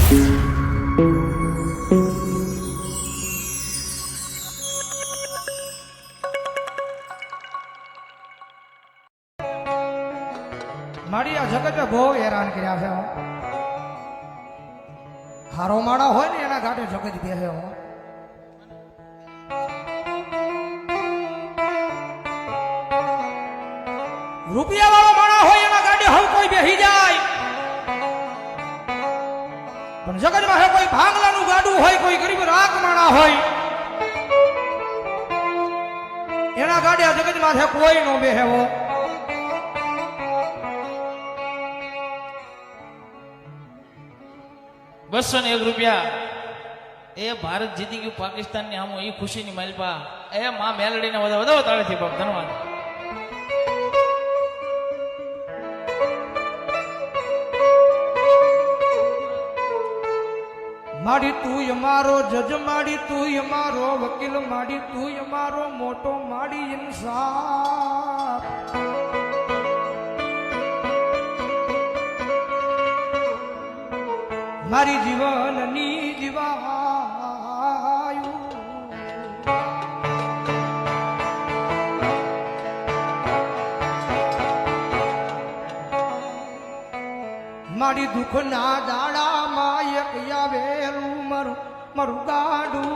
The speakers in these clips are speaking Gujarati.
મારી આ જગત બહુ હેરાન કર્યા છે. હારો માણા હોય ને એના ઘાટે જગત બેસે હો. રૂપિયા વાળો માણા હોય એના ગાડે હવે કોઈ બેસી જાય, પણ જગતમાં હે કોઈ ભાંગલાનું ગાડું હોય, કોઈ ગરીબ રાખ માણા હોય એના ગાડે આ જગતમાં છે કોઈ નો બેસે હો. ₹201 એ ભારત જીતી ગયું પાકિસ્તાન ની આમ એ ખુશી ની માલપા એ માં મેલડી ને વધારે તાળીથી બાપ ધન્યવાદ. માડી તું અમારો જજ, માડી તું અમારો વકીલ, માડી તું અમારો મોટો, માડી ઇન્સાફ. મારી જીવનની જીવાયું મારી દુઃખના દાડામાં એક આવેલું મારું ગાડું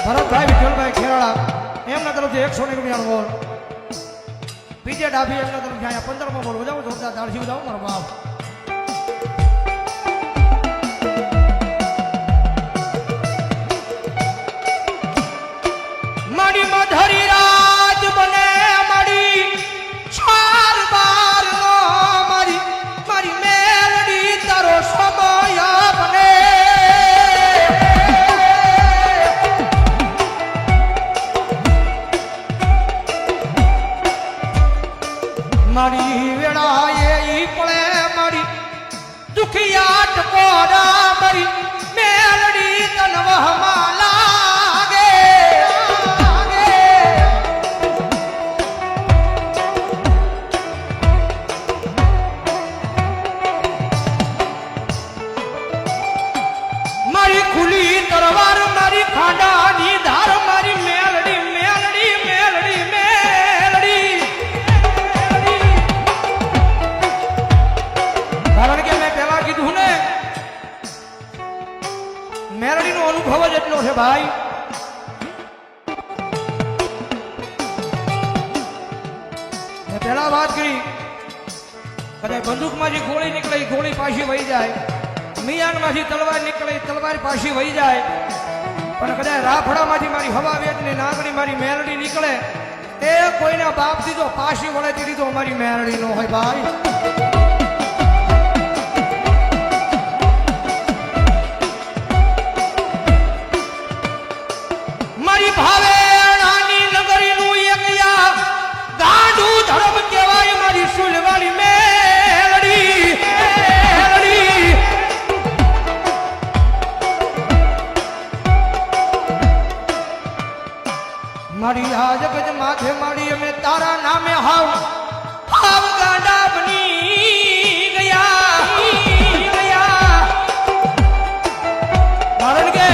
ભરતભાઈ વિઠ્ઠલભાઈ ખેરાળા એમના તરફથી 100 રૂપિયાનો બોલ. બીજે ડાભી એમના તરફથી અહીંયા 15માં બોલ બજાવો. જોરદાર તાળથી બજાવો મારો બાપ. માડી મધરી રાત બને માડી 4 બાર નો મારી મારી મેલડી તારો સમય બને. મારી વેળાએ ઈ પડે મારી દુખિયા ટકોરા મારી મેલડી તનવહમાં લાગે. મારી ખુલી તરવાર મારી ખાંડાની ધાર મારી મેલડી મેલડી મેલડી મેલડી. કારણ કે મેં પહેલા કીધું ને મેલડીનો અનુભવ જ એટલો છે ભાઈ. મેં પહેલા વાત કરી કદાચ બંદૂકમાંથી ગોળી નીકળે ગોળી પાછી વહી જાય, મિયાનમાંથી તલવાર નીકળે તલવાર પાછી વહી જાય, પણ કદાચ રાફડામાંથી મારી હવા વેચની નાગણી મારી મેલડી નીકળે એ કોઈના બાપ દીધો પાછી વળેતી દીધો મારી મેલડી નો હોય ભાઈ. મારી ભાવે રાની નગરીનું એક ગાંડું ધર્મ કહેવાય મારી સુલવાળી મેલડી મેલડી. મારી આ જગત માથે માડી અમે તારા નામે હાવ હાવ ગાંડા બની ગયા. કારણ કે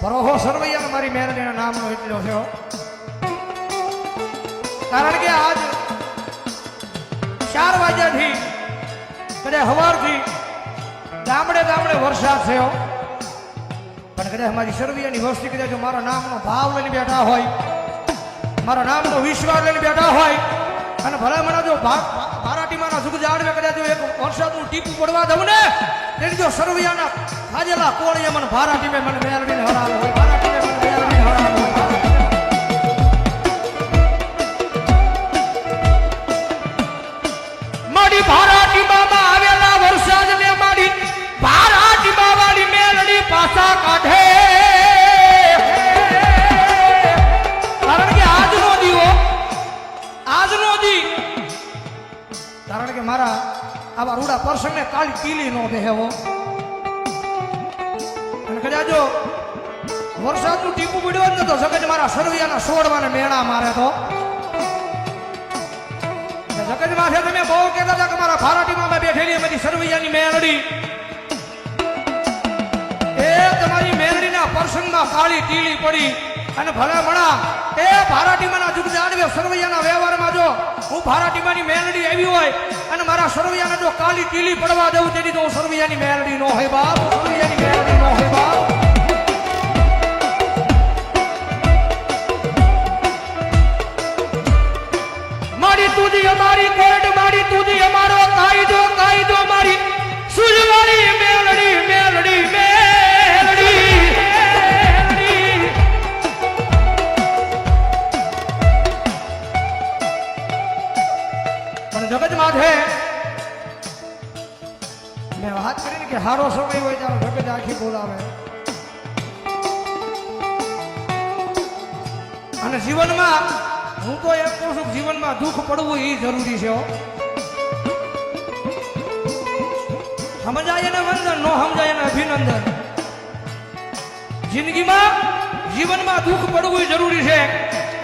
બરોહો સરવૈયા મારી મેરડીના નામનો એટલો છે. કારણ કે આજ 4 વાગ્યાથી કદાચ સવારથી ગામડે ગામડે વરસાદ થયો, પણ કદાચ મારી સરવૈયાની વસ્તી કદાચ મારા નામનો ભાવ લઈને બેઠા હોય, મારા નામનો વિશ્વાસ લઈને બેઠા હોય, અને ભલે મને જો ભારાટીમાંના સુખ જાડવે કદાચ એક વરસાદનું ટીપું પડવા દઉં ને તેની જો સરવૈયાના ખાજેલા કોળીએ મને ભારાટીમે મને મેળવીને હરાવે હોય, ભારાટીમે મને મેળવીને હરાવે હોય. મારી ભારાટી કારણ કે મારા આવા રૂડા પ્રસંગને કાળી કીલી નો બેહેવો. અને કદાચ જો વરસાદનું ટીપું પડ્યું હોત ને તો જગજ મારા સરવૈયાના સોડવાને મેળા મારે તો. જગજમાં છે તમે બહુ કહેતા હતા કે મારા ફારાટીમાં મેં બેઠેલી એમાંથી સરવૈયાની મેળડી. એ તમારી મેળડીના પ્રસંગમાં કાળી ટીલી પડી અને ભલે મણા એ ભારાટીમાના જુગ જાણવે સરવૈયાના વ્યવહારમાં જો હું ભારાટીમાની મેલડી આવી હોય અને મારા સરવૈયાને જો કાળી ટીલી પડવા દઉં તેની તો હું સરવૈયાની મેલડી નો હોય બાપ, સરવૈયાની મેલડી નો હોય બાપ. મારી તુજી અમારી કોર્ટ, મારી તુજી અમારો કાયદો, કાયદો મારી સુજવાળી મેલડી, મેલડી, મેલડી. જગત માથે મેં વાત કરીને કે હારો સમય હોય ત્યારે જગત આખી બોલાવે. અને જીવનમાં હું તો એમ કહું છું જીવનમાં દુઃખ પડવું એ જરૂરી છે. સમજાય એને વંદન, નો સમજાય એને અભિનંદન. જિંદગીમાં જીવનમાં દુઃખ પડવું જરૂરી છે.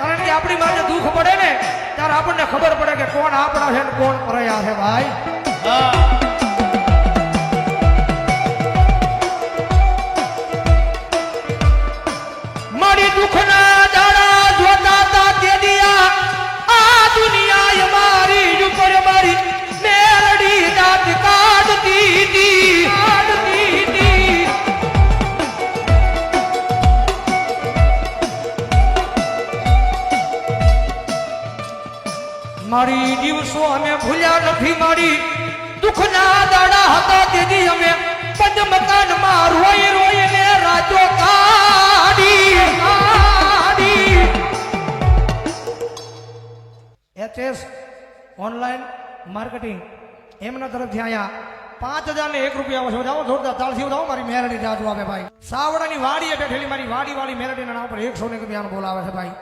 કારણ કે આપણી માથે દુઃખ પડે ને ત્યારે આપણને ખબર પડે કે કોણ આપણા છે ને કોણ પરયા છે ભાઈ. મારી દુઃખના દાડા જોતા તા તે દિયા આ દુનિયા મારી ઉપર મારી મેલડી દાંત કાઢતી હતી, કાઢતી હતી. મારી દિવસો અમે ભૂલ્યા નથી, મારી દુઃખના દાડા હતા તેથી અમે પંચ મકાનમાં રોઈ રોઈને રાતો કાઢી. એચએસ ઓનલાઈન માર્કેટિંગ એમના તરફથી અહીંયા 5,001 રૂપિયા આવશે. જાઓ જોરદાર તાળથી જાઓ મારી મેરડી જાજુ આવે ભાઈ. સાવડાની વાડીએ બેઠેલી મારી વાડી મેરડીના નામ પર 101 રૂપિયાનો બોલાવે છે ભાઈ.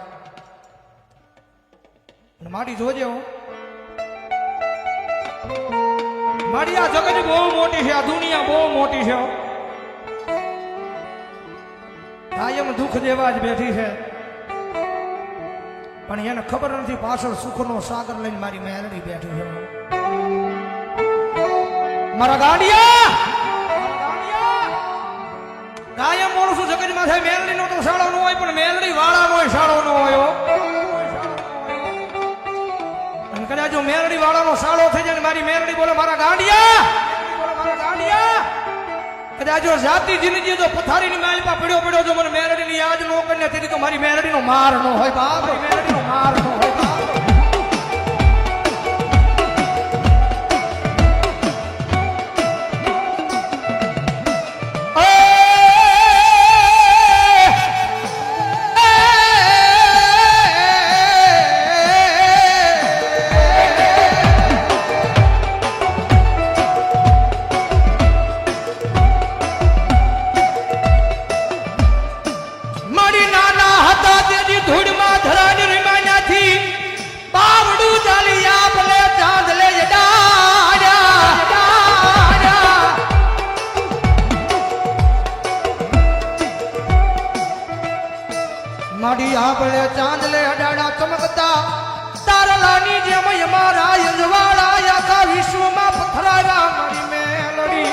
માડી જોજે હું માડી આ જગત બહુ મોટી છે, આ દુનિયા બહુ મોટી છે. કાયમ દુઃખ દેવા જ બેઠી છે પણ એને ખબર નથી પાછળ સુખનો સાગર લઈને મારી મેલડી બેઠી છે. મારા ગાંડિયા કાયમ બોલું છું જગત માં થાય મેલડી નો તો શાળો ન હોય પણ મેલડી વાળા નો શાળો ન હોય. કદાચ જો મેરડી વાળાનો સાળો થઈ જાય મારી મેરડી બોલે મારા ગાંડિયા, મારા ગાંડિયા. કદાચ જો જાતિ જિંદગી જો પથારીની માલપા પડ્યો જો મને મેરડીની યાદ ન કરીને તેથી તો મારી મેરડીનો માર ન હોય બાપ, મેરડીનો માર ન હોય બાપ. માડી આપણે ચાંદલે અડાડા ચમકતા તારલાની જેમ અમારા યજવાળા આખા વિશ્વમાં પથરાયા મારી મેલડી.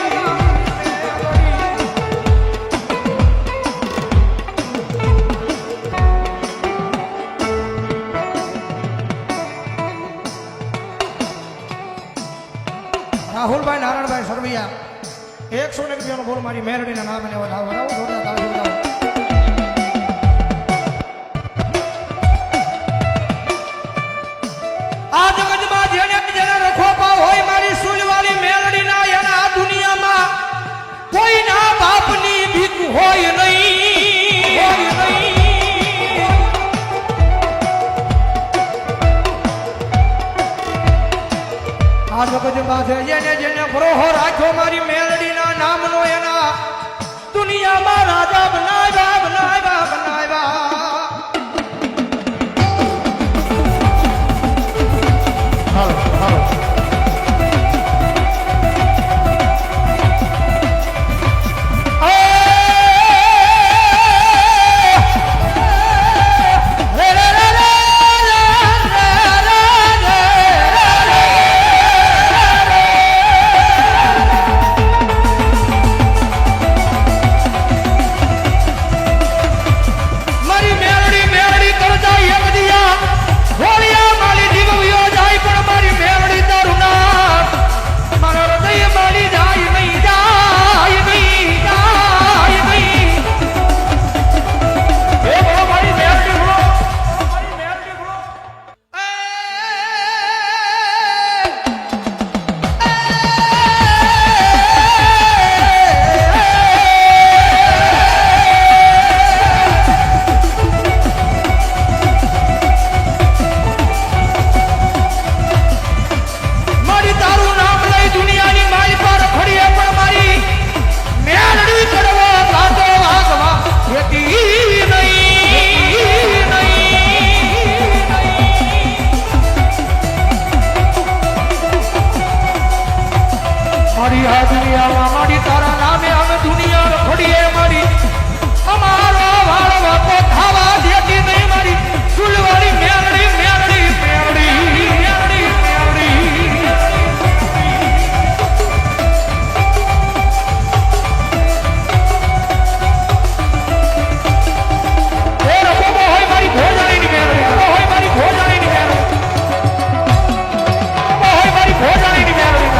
રાહુલભાઈ નારાયણભાઈ સરવૈયા 101 રૂપિયાનો બોલ મારી મેલડીના નામે વધાવો વધાવો. આ જગતમાં જેને જેને રખોપા હોય મારી સુલવાળી મેલડીના એના આ દુનિયામાં કોઈના બાપની ભીખ હોય નહીં, હોય નહીં. આ જગતમાં જેને જેને ભરોહો રાખ્યો મારી મેલડીના નામનો એના દુનિયામાં રાજા બનાવ્યા, બનાવ્યા, બનાવ્યા. મારી આ દુનિયામાં મારી તારા નામે અમે દુનિયા રખડીએ મારી અમારો વાળો થાવા દેતી નહીં મારી સુલવાળી મેલડી મેલડી મેલડી મેલડી મેલડી એ રબો હોય મારી ભોજાણીની મેલડી રબો હોય મારી ભોજાણીની મેલડી રબો હોય મારી ભોજાણીની મેલડી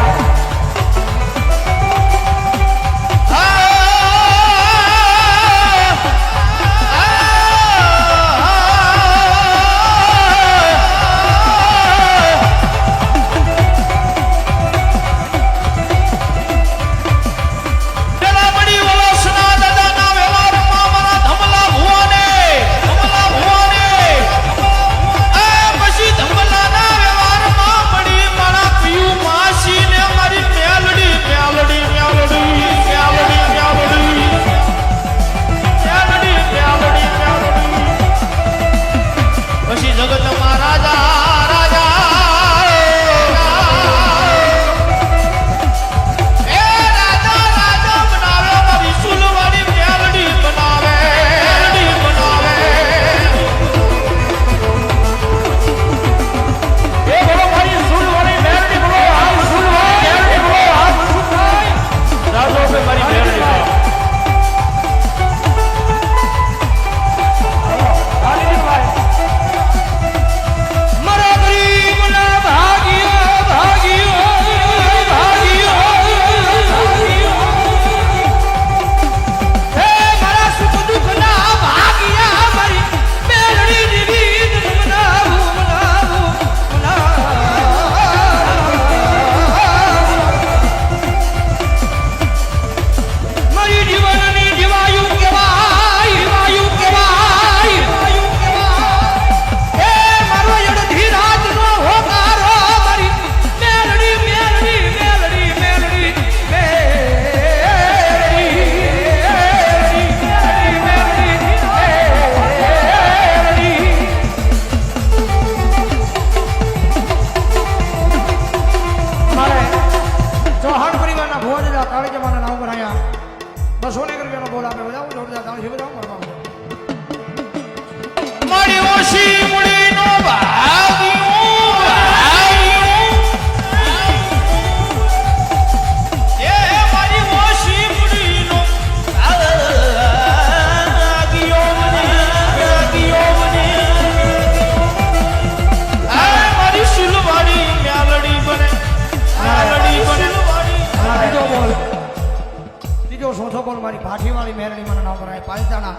મારી ભાઠીવાળી મેરડી મને નામ કરાય પાંચાના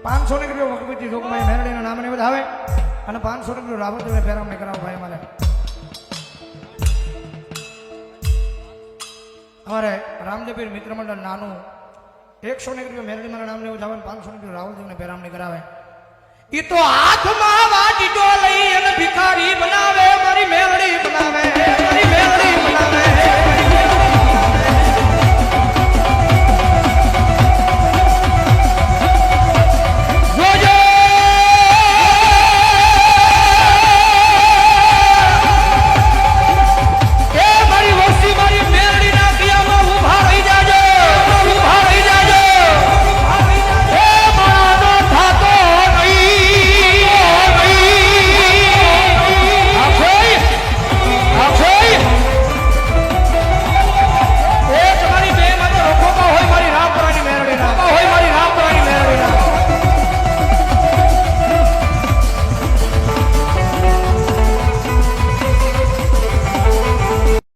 500 ની રૂપિયા વકબીતી જોગમાઈ મેરડીના નામને વધાવે અને 500 રૂપિયા રાવતને ફેરામને કરાવો ભાઈ મારે અમારે રામદેવીર મિત્ર મંડળ નાનું 100 ની રૂપિયા મેરડી મારા નામને વધાવે 500 રૂપિયા રાવતને ફેરામને કરાવે ઈ તો હાથમાં વાટીડો લઈ અને ભિખારી બનાવે મારી મેરડી બનાવે